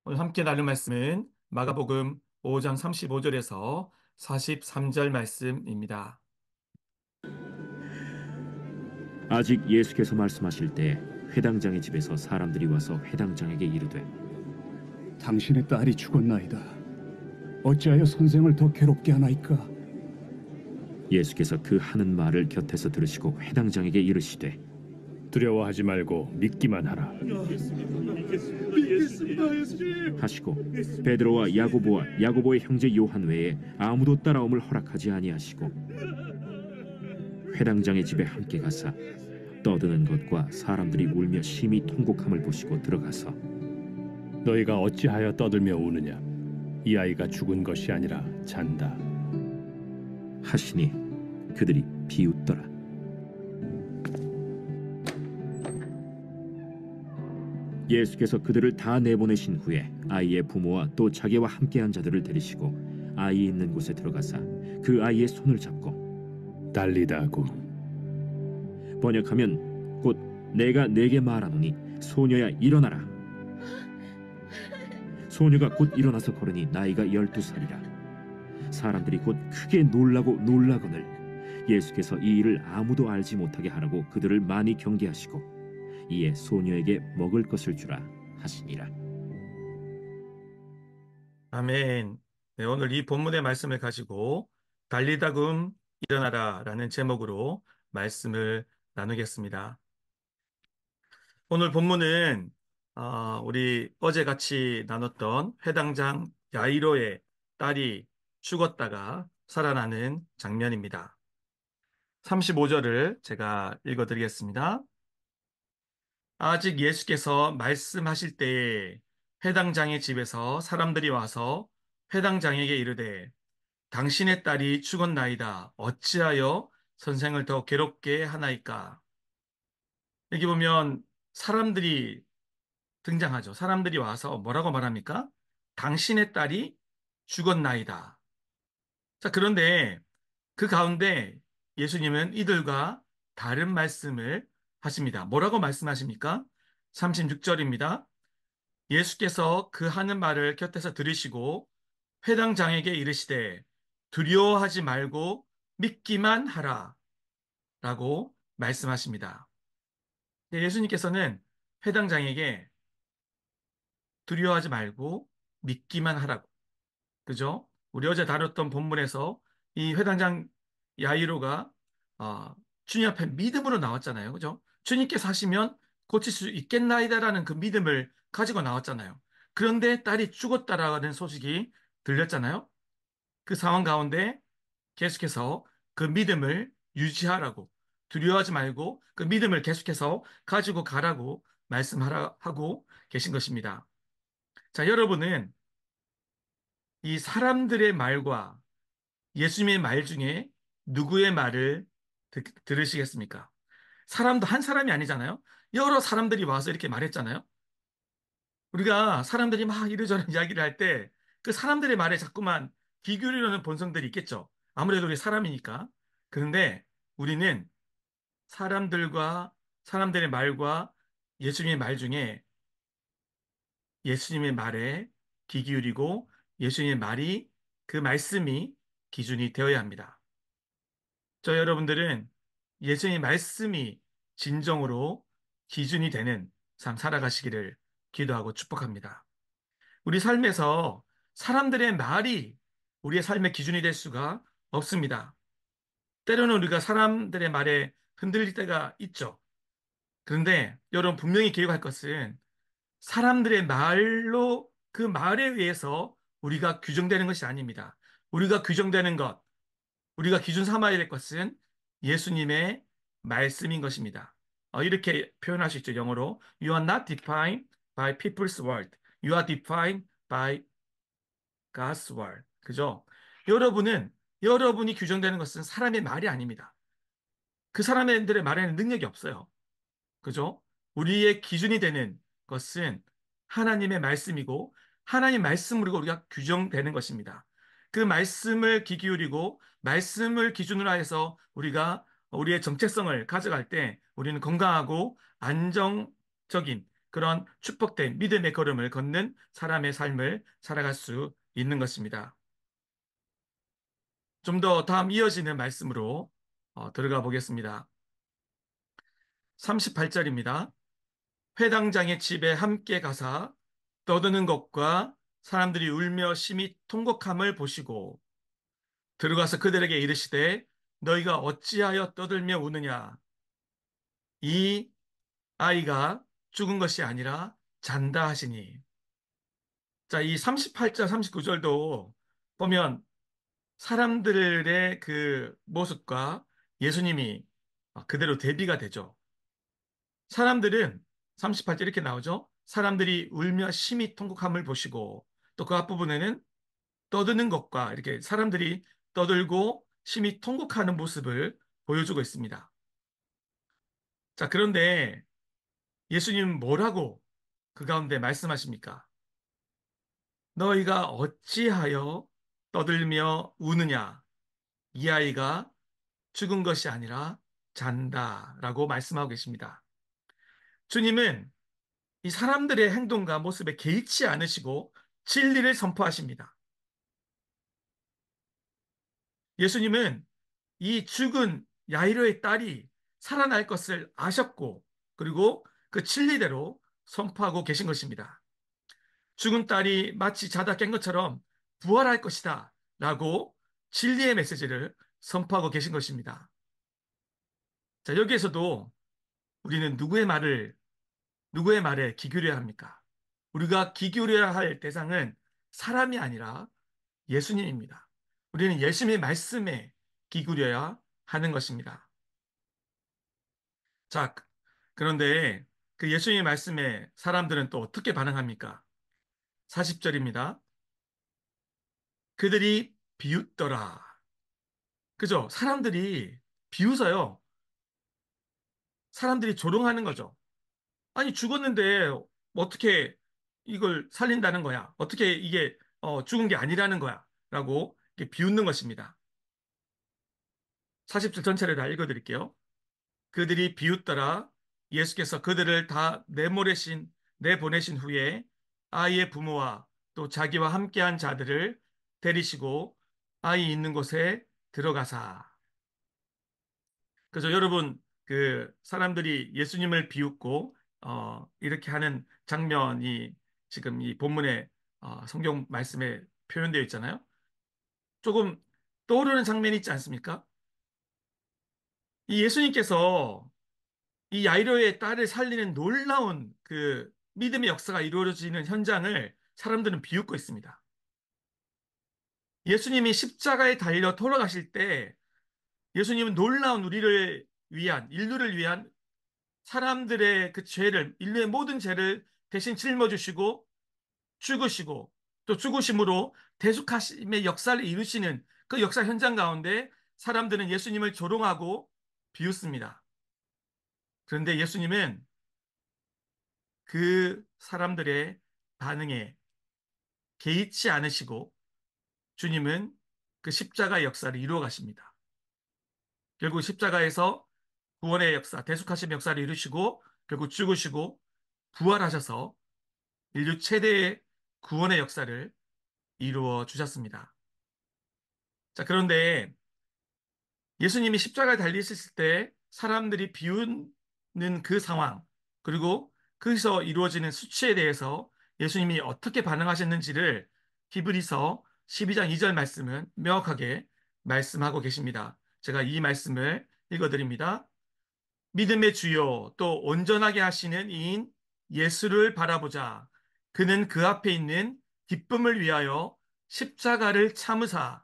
오늘 함께 나눌 말씀은 마가복음 5장 35절에서 43절 말씀입니다. 아직 예수께서 말씀하실 때 회당장의 집에서 사람들이 와서 회당장에게 이르되 당신의 딸이 죽었나이다. 어찌하여 선생을 더 괴롭게 하나이까? 예수께서 그 하는 말을 곁에서 들으시고 회당장에게 이르시되 두려워하지 말고 믿기만 하라. 하시고 베드로와 야고보와 야고보의 형제 요한 외에 아무도 따라옴을 허락하지 아니하시고 회당장의 집에 함께 가사 떠드는 것과 사람들이 울며 심히 통곡함을 보시고 들어가서 너희가 어찌하여 떠들며 우느냐? 이 아이가 죽은 것이 아니라 잔다. 하시니 그들이 비웃더라. 예수께서 그들을 다 내보내신 후에 아이의 부모와 또 자기와 함께한 자들을 데리시고 아이 있는 곳에 들어가사 그 아이의 손을 잡고 달리다고. 번역하면 곧 내가 네게 말하노니 소녀야 일어나라. 소녀가 곧 일어나서 걸으니 나이가 12살이라. 사람들이 곧 크게 놀라고 놀라거늘 예수께서 이 일을 아무도 알지 못하게 하라고 그들을 많이 경계하시고 이에 소녀에게 먹을 것을 주라 하시니라. 아멘. 네, 오늘 이 본문의 말씀을 가지고 달리다금 일어나라 라는 제목으로 말씀을 나누겠습니다. 오늘 본문은 우리 어제 같이 나눴던 회당장 야이로의 딸이 죽었다가 살아나는 장면입니다. 35절을 제가 읽어드리겠습니다. 아직 예수께서 말씀하실 때에 회당장의 집에서 사람들이 와서 회당장에게 이르되 당신의 딸이 죽었나이다. 어찌하여 선생을 더 괴롭게 하나이까? 여기 보면 사람들이 등장하죠. 사람들이 와서 뭐라고 말합니까? 당신의 딸이 죽었나이다. 자, 그런데 그 가운데 예수님은 이들과 다른 말씀을 하십니다. 뭐라고 말씀하십니까? 36절입니다. 예수께서 그 하는 말을 곁에서 들으시고 회당장에게 이르시되 두려워하지 말고 믿기만 하라 라고 말씀하십니다. 예수님께서는 회당장에게 두려워하지 말고 믿기만 하라고. 그죠? 우리 어제 다뤘던 본문에서 이 회당장 야이로가 주님 앞에 믿음으로 나왔잖아요. 그죠? 주님께서 하시면 고칠 수 있겠나이다라는 그 믿음을 가지고 나왔잖아요. 그런데 딸이 죽었다라는 소식이 들렸잖아요. 그 상황 가운데 계속해서 그 믿음을 유지하라고, 두려워하지 말고 그 믿음을 계속해서 가지고 가라고 말씀하라 하고 계신 것입니다. 자, 여러분은 이 사람들의 말과 예수님의 말 중에 누구의 말을 들으시겠습니까? 사람도 한 사람이 아니잖아요. 여러 사람들이 와서 이렇게 말했잖아요. 우리가 사람들이 막 이러저러 이야기를 할 때 그 사람들의 말에 자꾸만 귀 기울이려는 본성들이 있겠죠. 아무래도 우리 사람이니까. 그런데 우리는 사람들과 사람들의 말과 예수님의 말 중에 예수님의 말에 귀 기울이고 예수님의 말이 그 말씀이 기준이 되어야 합니다. 저 여러분들은 예수님의 말씀이 진정으로 기준이 되는 삶 살아가시기를 기도하고 축복합니다. 우리 삶에서 사람들의 말이 우리의 삶의 기준이 될 수가 없습니다. 때로는 우리가 사람들의 말에 흔들릴 때가 있죠. 그런데 여러분 분명히 기억할 것은 사람들의 말로 그 말에 의해서 우리가 규정되는 것이 아닙니다. 우리가 규정되는 것, 우리가 기준 삼아야 될 것은 예수님의 말씀인 것입니다. 이렇게 표현할 수 있죠. 영어로 You are not defined by people's word. You are defined by God's word. 그죠? 여러분이 규정되는 것은 사람의 말이 아닙니다. 그 사람들의 말에는 능력이 없어요. 그죠? 우리의 기준이 되는 것은 하나님의 말씀이고 하나님 말씀으로 우리가 규정되는 것입니다. 그 말씀을 귀 기울이고 말씀을 기준으로 해서 우리가 우리의 정체성을 가져갈 때 우리는 건강하고 안정적인 그런 축복된 믿음의 걸음을 걷는 사람의 삶을 살아갈 수 있는 것입니다. 좀 더 다음 이어지는 말씀으로 들어가 보겠습니다. 38절입니다. 회당장의 집에 함께 가사 떠드는 것과 사람들이 울며 심히 통곡함을 보시고 들어가서 그들에게 이르시되 너희가 어찌하여 떠들며 우느냐 이 아이가 죽은 것이 아니라 잔다 하시니. 자, 이 38절 39절도 보면 사람들의 그 모습과 예수님이 그대로 대비가 되죠. 사람들은 38절 이렇게 나오죠. 사람들이 울며 심히 통곡함을 보시고 또 그 앞부분에는 떠드는 것과 이렇게 사람들이 떠들고 심히 통곡하는 모습을 보여주고 있습니다. 자, 그런데 예수님은 뭐라고 그 가운데 말씀하십니까? 너희가 어찌하여 떠들며 우느냐? 이 아이가 죽은 것이 아니라 잔다라고 말씀하고 계십니다. 주님은 이 사람들의 행동과 모습에 개의치 않으시고 진리를 선포하십니다. 예수님은 이 죽은 야이로의 딸이 살아날 것을 아셨고, 그리고 그 진리대로 선포하고 계신 것입니다. 죽은 딸이 마치 자다 깬 것처럼 부활할 것이다 라고 진리의 메시지를 선포하고 계신 것입니다. 자, 여기에서도 우리는 누구의 말에 귀 기울여야 합니까? 우리가 귀 기울여야 할 대상은 사람이 아니라 예수님입니다. 우리는 예수님의 말씀에 귀 기울여야 하는 것입니다. 자, 그런데 그 예수님의 말씀에 사람들은 또 어떻게 반응합니까? 40절입니다. 그들이 비웃더라. 그죠? 사람들이 비웃어요. 사람들이 조롱하는 거죠. 아니, 죽었는데 어떻게 이걸 살린다는 거야? 어떻게 이게 죽은 게 아니라는 거야? 라고 이렇게 비웃는 것입니다. 40절 전체를 다 읽어드릴게요. 그들이 비웃더라. 예수께서 그들을 다 내보내신 후에 아이의 부모와 또 자기와 함께한 자들을 데리시고 아이 있는 곳에 들어가사. 그래서 여러분, 그 사람들이 예수님을 비웃고 이렇게 하는 장면이 지금 이 본문의 성경 말씀에 표현되어 있잖아요. 조금 떠오르는 장면이 있지 않습니까? 이 예수님께서 이 야이로의 딸을 살리는 놀라운 그 믿음의 역사가 이루어지는 현장을 사람들은 비웃고 있습니다. 예수님이 십자가에 달려 돌아가실 때 예수님은 놀라운 인류를 위한 사람들의 그 죄를, 인류의 모든 죄를 대신 짊어지시고 죽으시고 또 죽으심으로 대속하심의 역사를 이루시는 그 역사 현장 가운데 사람들은 예수님을 조롱하고 비웃습니다. 그런데 예수님은 그 사람들의 반응에 개의치 않으시고 주님은 그 십자가의 역사를 이루어 가십니다. 결국 십자가에서 구원의 역사, 대속하심의 역사를 이루시고 결국 죽으시고 부활하셔서 인류 최대의 구원의 역사를 이루어 주셨습니다. 자, 그런데 예수님이 십자가에 달리셨을 때 사람들이 비웃는 그 상황, 그리고 거기서 이루어지는 수치에 대해서 예수님이 어떻게 반응하셨는지를 히브리서 12장 2절 말씀은 명확하게 말씀하고 계십니다. 제가 이 말씀을 읽어드립니다. 믿음의 주요 또 온전하게 하시는 이인 예수를 바라보자. 그는 그 앞에 있는 기쁨을 위하여 십자가를 참으사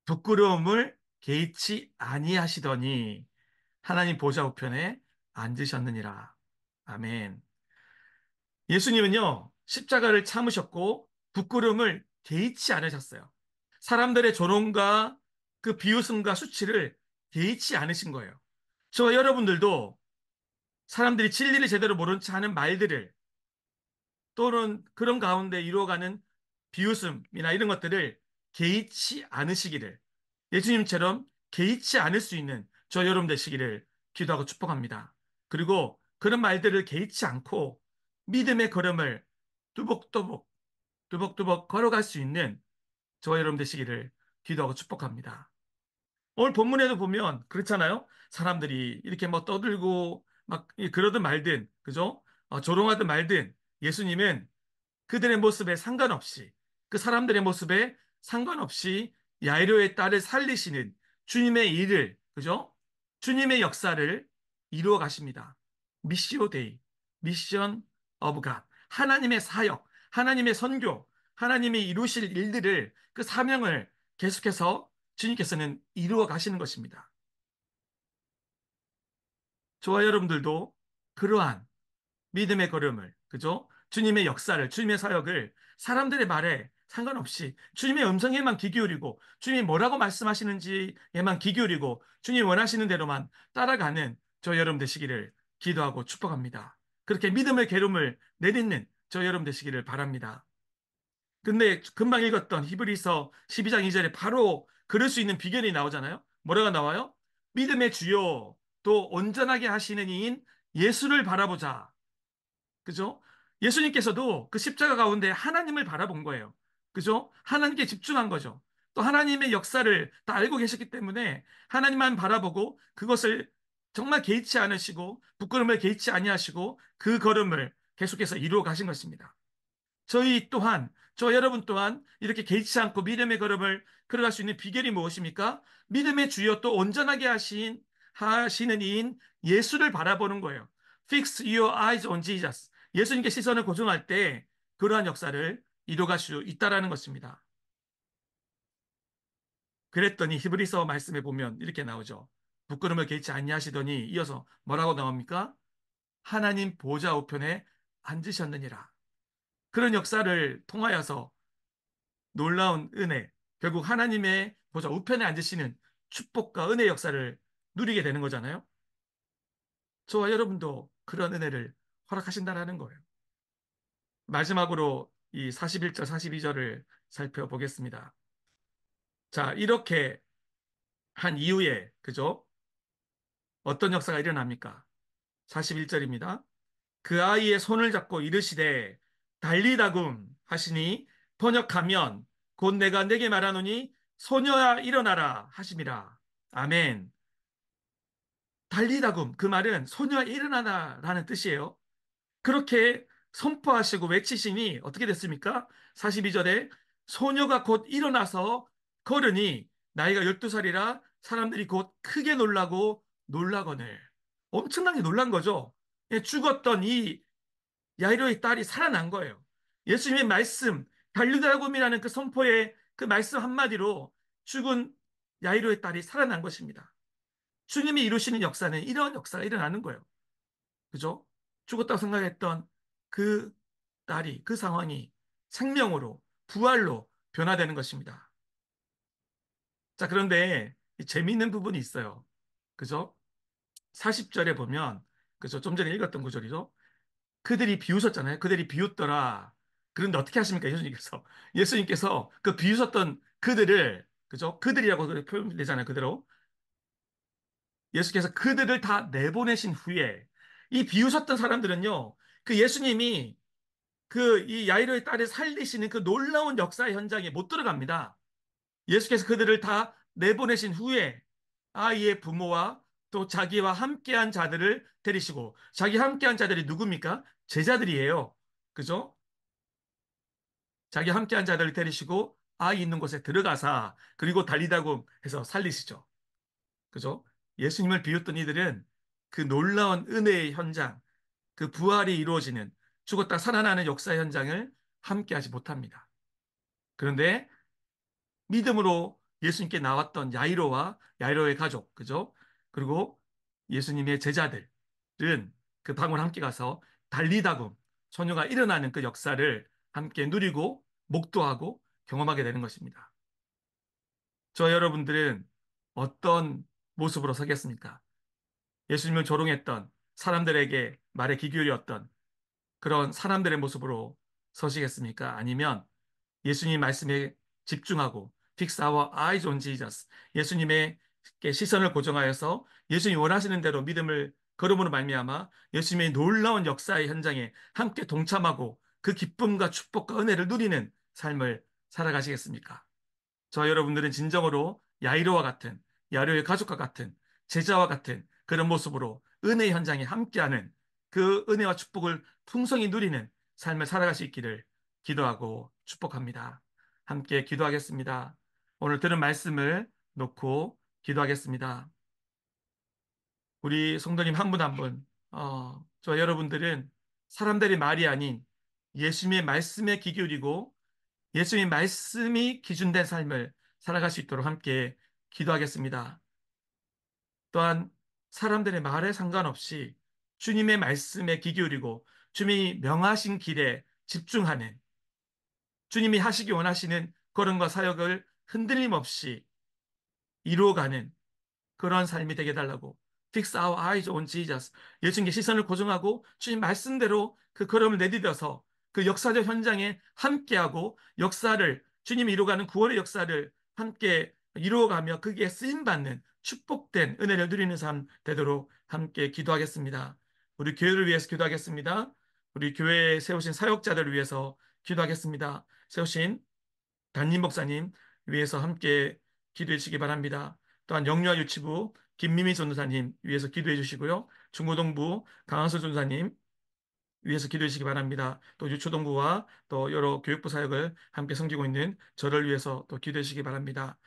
부끄러움을 개의치 아니하시더니 하나님 보좌 우편에 앉으셨느니라. 아멘. 예수님은요, 십자가를 참으셨고 부끄러움을 개의치 않으셨어요. 사람들의 조롱과 그 비웃음과 수치를 개의치 않으신 거예요. 저와 여러분들도 사람들이 진리를 제대로 모른 채 하는 말들을 또는 그런 가운데 이루어가는 비웃음이나 이런 것들을 개의치 않으시기를 예수님처럼 개의치 않을 수 있는 저 여러분 되시기를 기도하고 축복합니다. 그리고 그런 말들을 개의치 않고 믿음의 걸음을 뚜벅뚜벅, 뚜벅뚜벅 걸어갈 수 있는 저와 여러분 되시기를 기도하고 축복합니다. 오늘 본문에도 보면 그렇잖아요. 사람들이 이렇게 뭐 떠들고 막 그러든 말든, 그죠? 조롱하든 말든 예수님은 그들의 모습에 상관없이, 그 사람들의 모습에 상관없이 야이로의 딸을 살리시는 주님의 일을, 그죠? 주님의 역사를 이루어 가십니다. 미시오 데이, 미션 오브 갓. 하나님의 사역, 하나님의 선교, 하나님이 이루실 일들을, 그 사명을 계속해서 주님께서는 이루어 가시는 것입니다. 저와 여러분들도 그러한 믿음의 걸음을, 그죠? 주님의 역사를, 주님의 사역을 사람들의 말에 상관없이 주님의 음성에만 귀 기울이고 주님이 뭐라고 말씀하시는지에만 귀 기울이고 주님이 원하시는 대로만 따라가는 저 여러분 되시기를 기도하고 축복합니다. 그렇게 믿음의 계름을 내딛는 저 여러분 되시기를 바랍니다. 근데 금방 읽었던 히브리서 12장 2절에 바로 그럴 수 있는 비결이 나오잖아요. 뭐라고 나와요? 믿음의 주요 또 온전하게 하시는 이인 예수를 바라보자. 그죠? 예수님께서도 그 십자가 가운데 하나님을 바라본 거예요. 그죠? 하나님께 집중한 거죠. 또 하나님의 역사를 다 알고 계셨기 때문에 하나님만 바라보고 그것을 정말 개의치 않으시고 부끄러움을 개의치 아니하시고 그 걸음을 계속해서 이루어 가신 것입니다. 저희 또한, 저 여러분 또한 이렇게 개의치 않고 믿음의 걸음을 걸어갈 수 있는 비결이 무엇입니까? 믿음의 주여 또 온전하게 하시는 이인 예수를 바라보는 거예요. Fix your eyes on Jesus. 예수님께 시선을 고정할 때 그러한 역사를 이루어갈 수 있다라는 것입니다. 그랬더니 히브리서 말씀에 보면 이렇게 나오죠. 부끄러움을 개의치 아니하시더니 이어서 뭐라고 나옵니까? 하나님 보좌 우편에 앉으셨느니라. 그런 역사를 통하여서 놀라운 은혜, 결국 하나님의 보좌 우편에 앉으시는 축복과 은혜 역사를 누리게 되는 거잖아요. 저와 여러분도 그런 은혜를 허락하신다라는 거예요. 마지막으로 이 41절, 42절을 살펴보겠습니다. 자, 이렇게 한 이후에, 그죠? 어떤 역사가 일어납니까? 41절입니다. 그 아이의 손을 잡고 이르시되 달리다굼 하시니 번역하면 곧 내가 내게 말하노니 소녀야 일어나라 하심이라. 아멘. 달리다굼 그 말은 소녀야 일어나라라는 뜻이에요. 그렇게 선포하시고 외치시니 어떻게 됐습니까? 42절에 소녀가 곧 일어나서 걸으니 나이가 12살이라 사람들이 곧 크게 놀라고 놀라거늘. 엄청나게 놀란 거죠. 예, 죽었던 이 야이로의 딸이 살아난 거예요. 예수님의 말씀, 달리다굼이라는 그 선포의 그 말씀 한마디로 죽은 야이로의 딸이 살아난 것입니다. 주님이 이루시는 역사는 이런 역사가 일어나는 거예요. 그죠? 죽었다고 생각했던 그 딸이, 그 상황이 생명으로, 부활로 변화되는 것입니다. 자, 그런데 재미있는 부분이 있어요. 그죠? 40절에 보면, 그죠? 좀 전에 읽었던 구절이죠. 그들이 비웃었잖아요. 그들이 비웃더라. 그런데 어떻게 하십니까? 예수님께서 그 비웃었던 그들을, 그죠? 그들이라고 표현되잖아요. 그대로. 예수께서 그들을 다 내보내신 후에 이 비웃었던 사람들은요, 그 예수님이 그 이 야이로의 딸을 살리시는 그 놀라운 역사의 현장에 못 들어갑니다. 예수께서 그들을 다 내보내신 후에 아이의 부모와 또 자기와 함께한 자들을 데리시고 자기 함께한 자들이 누굽니까? 제자들이에요. 그죠? 자기 함께한 자들을 데리시고 아이 있는 곳에 들어가사 그리고 달리다고 해서 살리시죠. 그죠? 예수님을 비웃던 이들은 그 놀라운 은혜의 현장, 그 부활이 이루어지는 죽었다 살아나는 역사 현장을 함께하지 못합니다. 그런데 믿음으로 예수님께 나왔던 야이로와 야이로의 가족, 그죠? 그리고 예수님의 제자들은 그 방을 함께 가서 달리다굼, 소녀가 일어나는 그 역사를 함께 누리고 목도하고 경험하게 되는 것입니다. 저 여러분들은 어떤 모습으로 서겠습니까? 예수님을 조롱했던 사람들에게 말에 귀 기울였던 그런 사람들의 모습으로 서시겠습니까? 아니면 예수님 말씀에 집중하고 Fix our eyes on Jesus. 예수님의 시선을 고정하여서 예수님이 원하시는 대로 믿음을 걸음으로 말미암아 예수님의 놀라운 역사의 현장에 함께 동참하고 그 기쁨과 축복과 은혜를 누리는 삶을 살아가시겠습니까? 저 여러분들은 진정으로 야이로와 같은, 야이로의 가족과 같은, 제자와 같은 그런 모습으로 은혜의 현장에 함께하는 그 은혜와 축복을 풍성히 누리는 삶을 살아갈 수 있기를 기도하고 축복합니다. 함께 기도하겠습니다. 오늘 들은 말씀을 놓고 기도하겠습니다. 우리 성도님 한 분 한 분, 저 여러분들은 사람들의 말이 아닌 예수님의 말씀에 귀 기울이고 예수님의 말씀이 기준된 삶을 살아갈 수 있도록 함께 기도하겠습니다. 또한 사람들의 말에 상관없이 주님의 말씀에 귀 기울이고 주님이 명하신 길에 집중하는 주님이 하시기 원하시는 걸음과 사역을 흔들림 없이 이루어가는 그런 삶이 되게 해달라고. Fix our eyes on Jesus. 예수님께 시선을 고정하고 주님 말씀대로 그 걸음을 내디뎌서 그 역사적 현장에 함께하고 역사를 주님이 이루어가는 구원의 역사를 함께 이루어가며 그게 쓰임받는 축복된 은혜를 누리는 삶 되도록 함께 기도하겠습니다. 우리 교회를 위해서 기도하겠습니다. 우리 교회에 세우신 사역자들을 위해서 기도하겠습니다. 세우신 담임 목사님 위해서 함께 기도해 주시기 바랍니다. 또한 영유아 유치부 김미미 전도사님 위해서 기도해 주시고요. 중고등부 강한수 전도사님 위해서 기도해 주시기 바랍니다. 또 유초동부와 또 여러 교육부 사역을 함께 섬기고 있는 저를 위해서 또 기도해 주시기 바랍니다.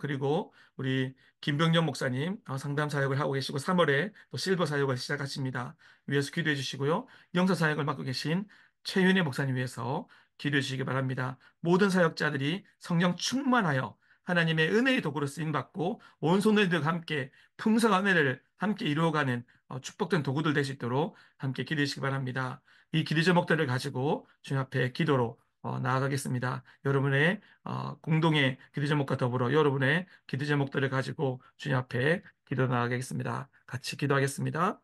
그리고 우리 김병년 목사님 상담 사역을 하고 계시고 3월에 또 실버 사역을 시작하십니다. 위해서 기도해 주시고요. 영사 사역을 맡고 계신 최윤혜 목사님 위해서 기도해 주시기 바랍니다. 모든 사역자들이 성령 충만하여 하나님의 은혜의 도구로 쓰임 받고 온 손들과 함께 풍성한 은혜를 함께 이루어가는 축복된 도구들 될 수 있도록 함께 기도해 주시기 바랍니다. 이 기도 제목들을 가지고 주님 앞에 기도로 나아가겠습니다. 여러분의 공동의 기도 제목과 더불어 여러분의 기도 제목들을 가지고 주님 앞에 기도 나아가겠습니다. 같이 기도하겠습니다.